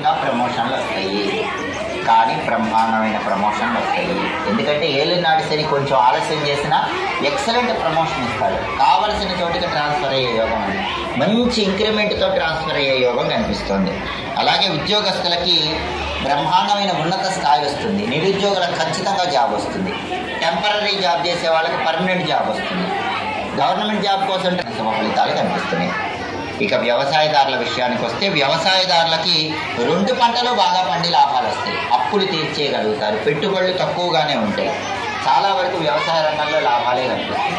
ఆలస్యంగా ప్రమోషన్లు వస్తాయి, కానీ బ్రహ్మాండమైన ప్రమోషన్లు వస్తాయి. ఎందుకంటే ఏలినాటి శని కొంచెం ఆలస్యం చేసినా ఎక్సలెంట్ ప్రమోషన్ ఇస్తాడు. కావలసిన చోటికి ట్రాన్స్ఫర్ అయ్యే యోగం ఉంది, మంచి ఇంక్రిమెంట్తో ట్రాన్స్ఫర్ అయ్యే యోగం కనిపిస్తుంది. అలాగే ఉద్యోగస్తులకి బ్రహ్మాండమైన ఉన్నత స్థాయి వస్తుంది. నిరుద్యోగులకు ఖచ్చితంగా జాబ్ వస్తుంది. టెంపరీ జాబ్ చేసే వాళ్ళకి పర్మనెంట్ జాబ్ వస్తుంది. గవర్నమెంట్ జాబ్ కోసం శుభ ఫలితాలు కనిపిస్తున్నాయి. ఇక వ్యవసాయదారుల విషయానికి వస్తే వ్యవసాయదారులకి 2 పంటలు బాగా పండి లాభాలు వస్తాయి. అప్పులు తీర్చేయగలుగుతారు. పెట్టుబడులు తక్కువగానే ఉంటాయి. చాలా వరకు వ్యవసాయ రంగంలో లాభాలే కనిపిస్తాయి.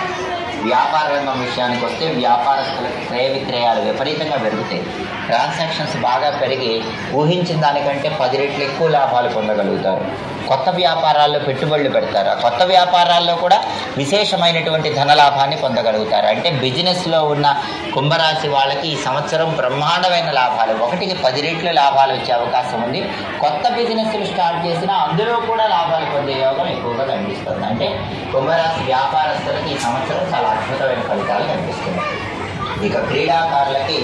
వ్యాపార రంగం విషయానికి వస్తే వ్యాపారస్తులకు క్రయ విక్రయాలు విపరీతంగా పెరుగుతాయి. ట్రాన్సాక్షన్స్ బాగా పెరిగి ఊహించిన దానికంటే 10 రెట్లు ఎక్కువ లాభాలు పొందగలుగుతారు. కొత్త వ్యాపారాల్లో పెట్టుబడులు పెడతారు. ఆ కొత్త వ్యాపారాల్లో కూడా విశేషమైనటువంటి ధనలాభాన్ని పొందగలుగుతారు. అంటే బిజినెస్లో ఉన్న కుంభరాశి వాళ్ళకి ఈ సంవత్సరం బ్రహ్మాండమైన లాభాలు, 1కి 10 రెట్లు లాభాలు వచ్చే అవకాశం ఉంది. కొత్త బిజినెస్లు స్టార్ట్ చేసినా అందులో కూడా లాభాలు పొందే యోగం ఎక్కువగా కనిపిస్తుంది. అంటే కుంభరాశి వ్యాపారస్తులకి ఈ సంవత్సరం చాలా అద్భుతమైన ఫలితాలు కనిపిస్తున్నాయి. ఇక క్రీడాకారులకి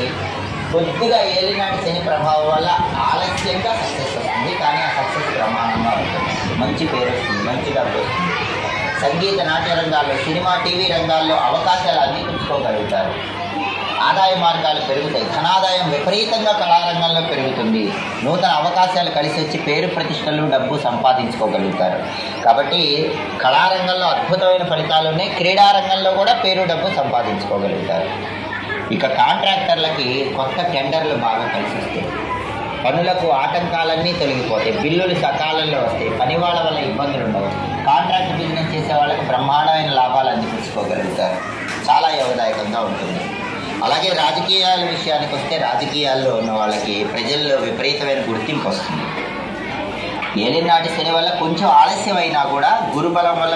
కొద్దిగా ఏలినాటి శని ప్రభావం వల్ల ఆలస్యంగా సక్సెస్ వస్తుంది, కానీ ఆ సక్సెస్ బ్రహ్మాండంగా ఉంటుంది. మంచి పేరు వస్తుంది, మంచి డబ్బు వస్తుంది. సంగీత నాట్య రంగాల్లో, సినిమా టీవీ రంగాల్లో అవకాశాలు అందిపుచ్చుకోగలుగుతారు. ఆదాయ మార్గాలు పెరుగుతాయి. ధనాదాయం విపరీతంగా కళారంగంలో పెరుగుతుంది. నూతన అవకాశాలు కలిసి వచ్చి పేరు ప్రతిష్టలు, డబ్బు సంపాదించుకోగలుగుతారు. కాబట్టి కళారంగంలో అద్భుతమైన ఫలితాలు ఉన్నాయి. క్రీడారంగంలో కూడా పేరు, డబ్బు సంపాదించుకోగలుగుతారు. ఇక కాంట్రాక్టర్లకి కొత్త టెండర్లు బాగా కలిసి వస్తాయి. పనులకు ఆటంకాలన్నీ తొలగిపోతాయి. బిల్లులు సకాలంలో వస్తాయి. పని వాళ్ళ వల్ల ఇబ్బందులు ఉండవు. కాంట్రాక్ట్ బిజినెస్ చేసే వాళ్ళకి బ్రహ్మాండమైన లాభాలు అందిపుచ్చుకోగలుగుతారు. చాలా యోగదాయకంగా ఉంటుంది. అలాగే రాజకీయాల విషయానికి వస్తే రాజకీయాల్లో ఉన్న వాళ్ళకి ప్రజల్లో విపరీతమైన గుర్తింపు వస్తుంది. ఏలినాటి శని వల్ల కొంచెం ఆలస్యం అయినా కూడా గురుబలం వల్ల